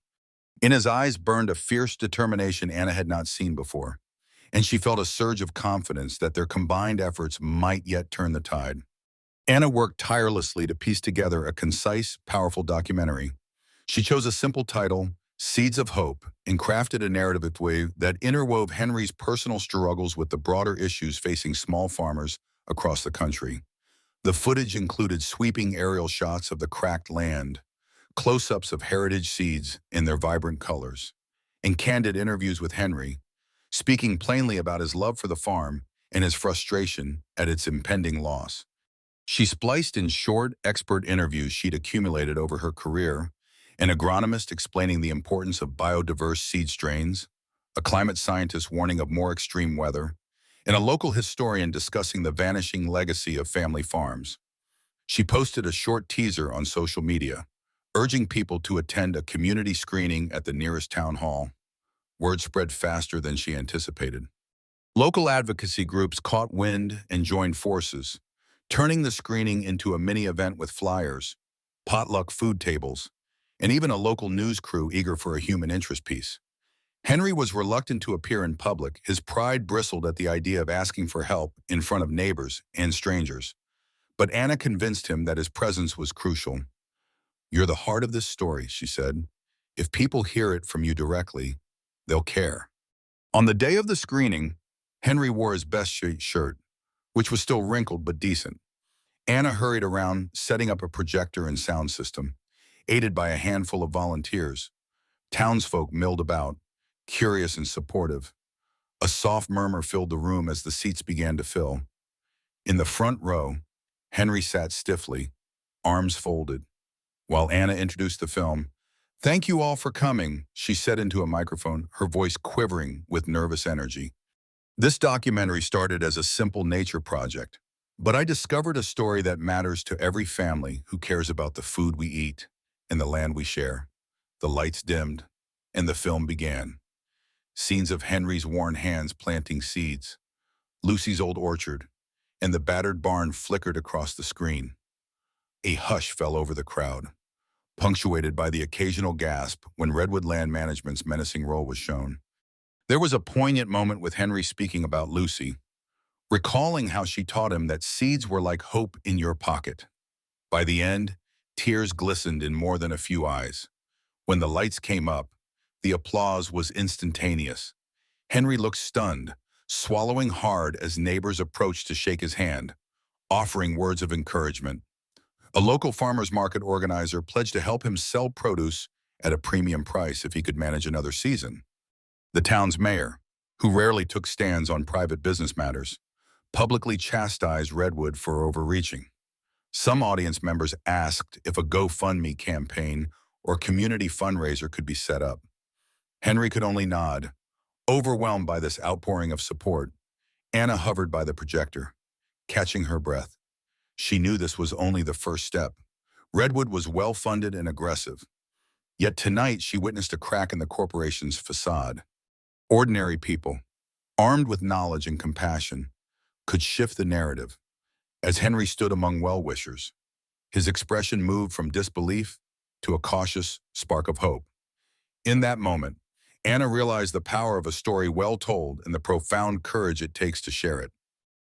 In his eyes burned a fierce determination Anna had not seen before, and she felt a surge of confidence that their combined efforts might yet turn the tide. Anna worked tirelessly to piece together a concise, powerful documentary. She chose a simple title, Seeds of Hope, and crafted a narrative way that interwove Henry's personal struggles with the broader issues facing small farmers across the country. The footage included sweeping aerial shots of the cracked land, close-ups of heritage seeds in their vibrant colors, and candid interviews with Henry, speaking plainly about his love for the farm and his frustration at its impending loss. She spliced in short, expert interviews she'd accumulated over her career, an agronomist explaining the importance of biodiverse seed strains, a climate scientist warning of more extreme weather, and a local historian discussing the vanishing legacy of family farms. She posted a short teaser on social media, urging people to attend a community screening at the nearest town hall. Word spread faster than she anticipated. Local advocacy groups caught wind and joined forces, turning the screening into a mini-event with flyers, potluck food tables, and even a local news crew eager for a human interest piece. Henry was reluctant to appear in public. His pride bristled at the idea of asking for help in front of neighbors and strangers. But Anna convinced him that his presence was crucial. You're the heart of this story, she said. If people hear it from you directly, they'll care. On the day of the screening, Henry wore his best shirt, which was still wrinkled but decent. Anna hurried around, setting up a projector and sound system, aided by a handful of volunteers. Townsfolk milled about, curious and supportive. A soft murmur filled the room as the seats began to fill. In the front row, Henry sat stiffly, arms folded, while Anna introduced the film. Thank you all for coming, she said into a microphone, her voice quivering with nervous energy. This documentary started as a simple nature project, but I discovered a story that matters to every family who cares about the food we eat and the land we share. The lights dimmed, and the film began. Scenes of Henry's worn hands planting seeds, Lucy's old orchard, and the battered barn flickered across the screen. A hush fell over the crowd, punctuated by the occasional gasp when Redwood Land Management's menacing role was shown. There was a poignant moment with Henry speaking about Lucy, recalling how she taught him that seeds were like hope in your pocket. By the end, tears glistened in more than a few eyes. When the lights came up, the applause was instantaneous. Henry looked stunned, swallowing hard as neighbors approached to shake his hand, offering words of encouragement. A local farmers market organizer pledged to help him sell produce at a premium price if he could manage another season. The town's mayor, who rarely took stands on private business matters, publicly chastised Redwood for overreaching. Some audience members asked if a GoFundMe campaign or community fundraiser could be set up. Henry could only nod. Overwhelmed by this outpouring of support, Anna hovered by the projector, catching her breath. She knew this was only the first step. Redwood was well-funded and aggressive. Yet tonight she witnessed a crack in the corporation's facade. Ordinary people, armed with knowledge and compassion, could shift the narrative. As Henry stood among well-wishers, his expression moved from disbelief to a cautious spark of hope. In that moment, Anna realized the power of a story well told and the profound courage it takes to share it.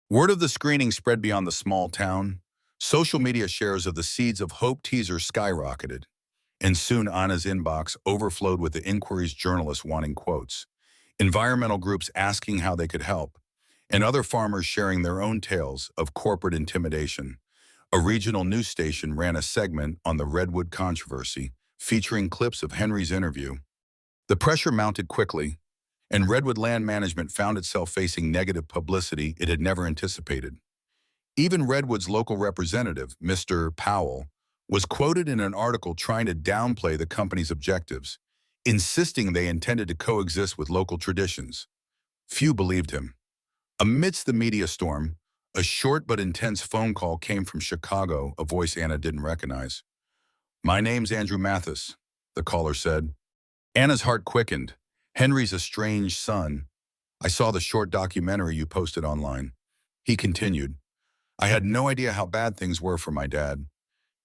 Word of the screening spread beyond the small town. Social media shares of the Seeds of Hope teaser skyrocketed, and soon Anna's inbox overflowed with the inquiries, journalists wanting quotes, environmental groups asking how they could help, and other farmers sharing their own tales of corporate intimidation. A regional news station ran a segment on the Redwood controversy, featuring clips of Henry's interview. The pressure mounted quickly, and Redwood Land Management found itself facing negative publicity it had never anticipated. Even Redwood's local representative, Mr. Powell, was quoted in an article trying to downplay the company's objectives, insisting they intended to coexist with local traditions. Few believed him. Amidst the media storm, a short but intense phone call came from Chicago, a voice Anna didn't recognize. "My name's Andrew Mathis," the caller said. Anna's heart quickened. "Henry's estranged son. I saw the short documentary you posted online." He continued, "I had no idea how bad things were for my dad.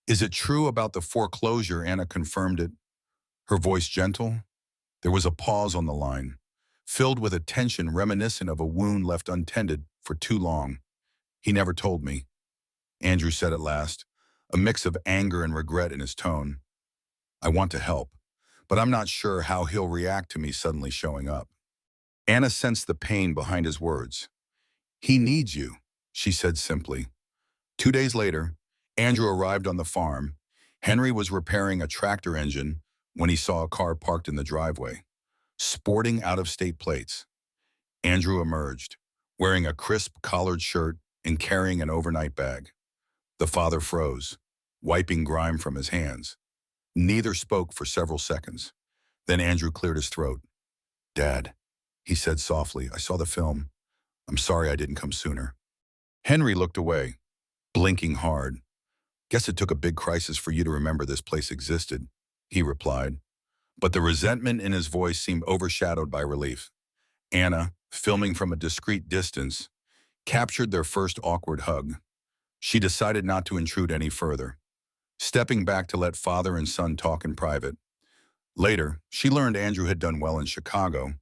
Is it true about the foreclosure?" Anna confirmed it, her voice gentle. There was a pause on the line, filled with a tension reminiscent of a wound left untended for too long. "He never told me," Andrew said at last, a mix of anger and regret in his tone. "I want to help, but I'm not sure how he'll react to me suddenly showing up." Anna sensed the pain behind his words. "He needs you," she said simply. 2 days later, Andrew arrived on the farm. Henry was repairing a tractor engine when he saw a car parked in the driveway, sporting out-of-state plates. Andrew emerged, wearing a crisp collared shirt and carrying an overnight bag. The father froze, wiping grime from his hands. Neither spoke for several seconds. Then Andrew cleared his throat. "Dad," he said softly, "I saw the film. I'm sorry I didn't come sooner." Henry looked away, blinking hard. "Guess it took a big crisis for you to remember this place existed," he replied. But the resentment in his voice seemed overshadowed by relief. Anna, filming from a discreet distance, captured their first awkward hug. She decided not to intrude any further, stepping back to let father and son talk in private. Later, she learned Andrew had done well in Chicago,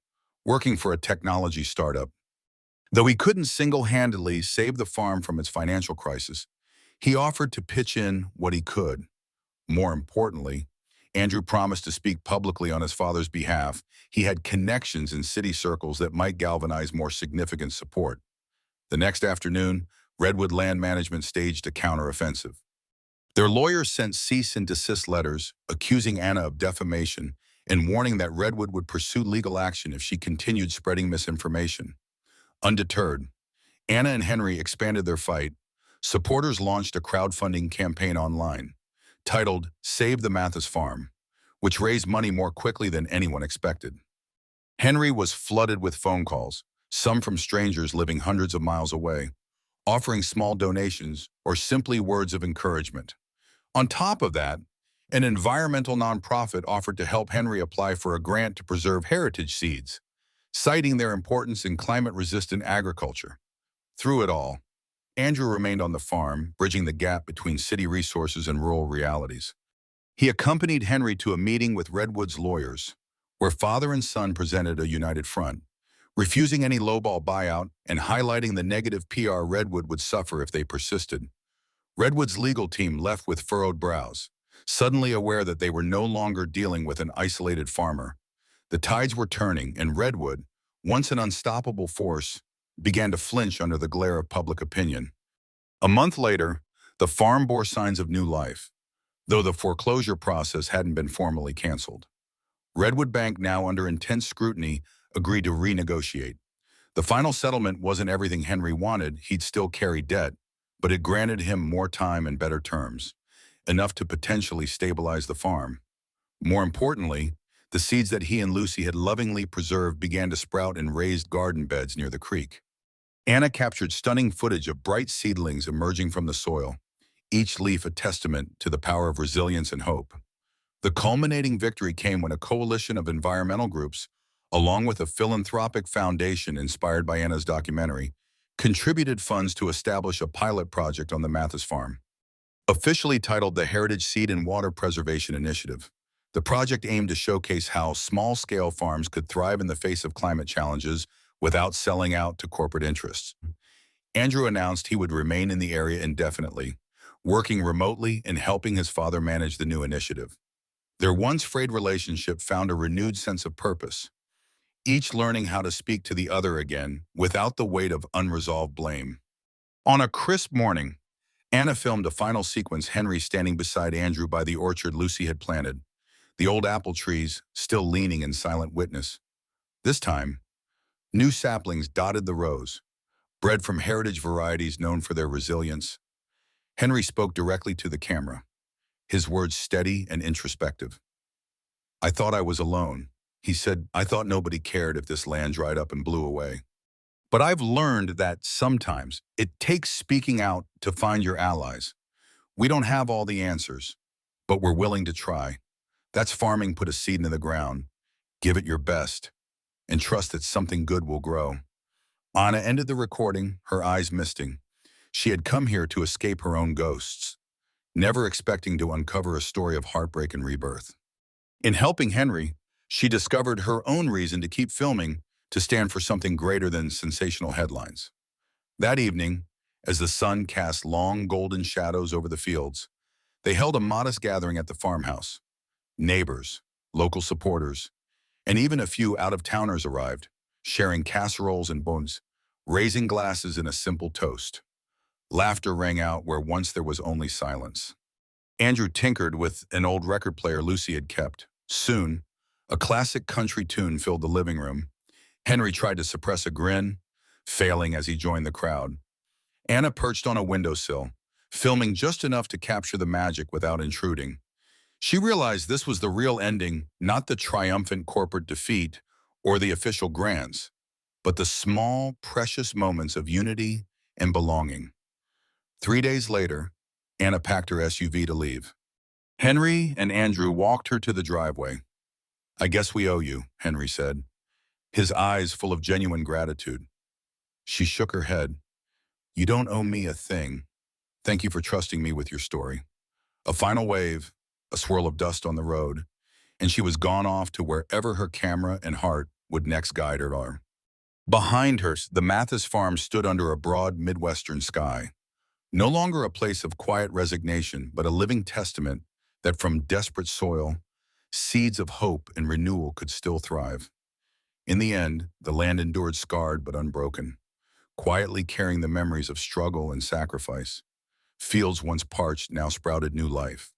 working for a technology startup. Though he couldn't single-handedly save the farm from its financial crisis, he offered to pitch in what he could. More importantly, Andrew promised to speak publicly on his father's behalf. He had connections in city circles that might galvanize more significant support. The next afternoon, Redwood Land Management staged a counteroffensive. Their lawyers sent cease and desist letters accusing Anna of defamation and warning that Redwood would pursue legal action if she continued spreading misinformation. Undeterred, Anna and Henry expanded their fight. Supporters launched a crowdfunding campaign online, titled "Save the Mathis Farm," which raised money more quickly than anyone expected. Henry was flooded with phone calls, some from strangers living hundreds of miles away, offering small donations or simply words of encouragement. On top of that, an environmental nonprofit offered to help Henry apply for a grant to preserve heritage seeds, citing their importance in climate-resistant agriculture. Through it all, Andrew remained on the farm, bridging the gap between city resources and rural realities. He accompanied Henry to a meeting with Redwood's lawyers, where father and son presented a united front, refusing any lowball buyout and highlighting the negative PR Redwood would suffer if they persisted. Redwood's legal team left with furrowed brows, suddenly aware that they were no longer dealing with an isolated farmer. The tides were turning, and Redwood, once an unstoppable force, began to flinch under the glare of public opinion. A month later, the farm bore signs of new life, though the foreclosure process hadn't been formally canceled. Redwood Bank, now under intense scrutiny, agreed to renegotiate. The final settlement wasn't everything Henry wanted. He'd still carry debt, but it granted him more time and better terms, enough to potentially stabilize the farm. More importantly, The seeds that he and Lucy had lovingly preserved began to sprout in raised garden beds near the creek. Anna captured stunning footage of bright seedlings emerging from the soil, each leaf a testament to the power of resilience and hope. The culminating victory came when a coalition of environmental groups, along with a philanthropic foundation inspired by Anna's documentary, contributed funds to establish a pilot project on the Mathis farm. Officially titled the Heritage Seed and Water Preservation Initiative, the project aimed to showcase how small-scale farms could thrive in the face of climate challenges without selling out to corporate interests. Andrew announced he would remain in the area indefinitely, working remotely and helping his father manage the new initiative. Their once frayed relationship found a renewed sense of purpose, each learning how to speak to the other again without the weight of unresolved blame. On a crisp morning, Anna filmed a final sequence, Henry standing beside Andrew by the orchard Lucy had planted, the old apple trees still leaning in silent witness. This time, new saplings dotted the rows, bred from heritage varieties known for their resilience. Henry spoke directly to the camera, his words steady and introspective. "I thought I was alone," he said. "I thought nobody cared if this land dried up and blew away. But I've learned that sometimes it takes speaking out to find your allies. We don't have all the answers, but we're willing to try. That's farming. Put a seed in the ground, give it your best, and trust that something good will grow." Anna ended the recording, her eyes misting. She had come here to escape her own ghosts, never expecting to uncover a story of heartbreak and rebirth. In helping Henry, she discovered her own reason to keep filming, to stand for something greater than sensational headlines. That evening, as the sun cast long golden shadows over the fields, they held a modest gathering at the farmhouse. Neighbors, local supporters, and even a few out-of-towners arrived, sharing casseroles and bones, raising glasses in a simple toast. Laughter rang out where once there was only silence. Andrew tinkered with an old record player Lucy had kept. Soon, a classic country tune filled the living room. Henry tried to suppress a grin, failing as he joined the crowd. Anna perched on a windowsill, filming just enough to capture the magic without intruding. She realized this was the real ending, not the triumphant corporate defeat or the official grants, but the small, precious moments of unity and belonging. 3 days later, Anna packed her SUV to leave. Henry and Andrew walked her to the driveway. "I guess we owe you," Henry said, his eyes full of genuine gratitude. She shook her head. "You don't owe me a thing. Thank you for trusting me with your story." A final wave, a swirl of dust on the road, and she was gone off to wherever her camera and heart would next guide her. Behind her, the Mathis farm stood under a broad Midwestern sky. No longer a place of quiet resignation, but a living testament that from desperate soil, seeds of hope and renewal could still thrive. In the end, the land endured scarred but unbroken, quietly carrying the memories of struggle and sacrifice. Fields once parched now sprouted new life,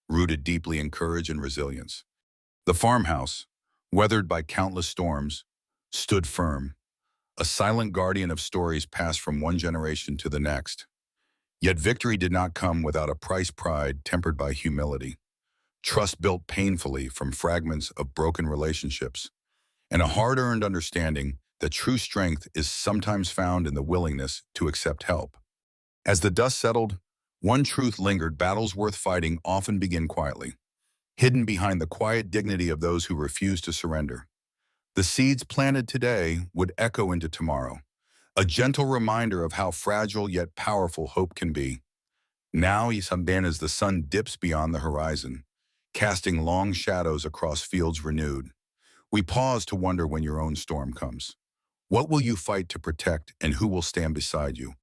rooted deeply in courage and resilience. The farmhouse, weathered by countless storms, stood firm, a silent guardian of stories passed from one generation to the next. Yet victory did not come without a price, pride tempered by humility, trust built painfully from fragments of broken relationships, and a hard-earned understanding that true strength is sometimes found in the willingness to accept help. As the dust settled, one truth lingered: battles worth fighting often begin quietly, hidden behind the quiet dignity of those who refuse to surrender. The seeds planted today would echo into tomorrow, a gentle reminder of how fragile yet powerful hope can be. Now, Isamban, as the sun dips beyond the horizon, casting long shadows across fields renewed, we pause to wonder when your own storm comes. What will you fight to protect, and who will stand beside you?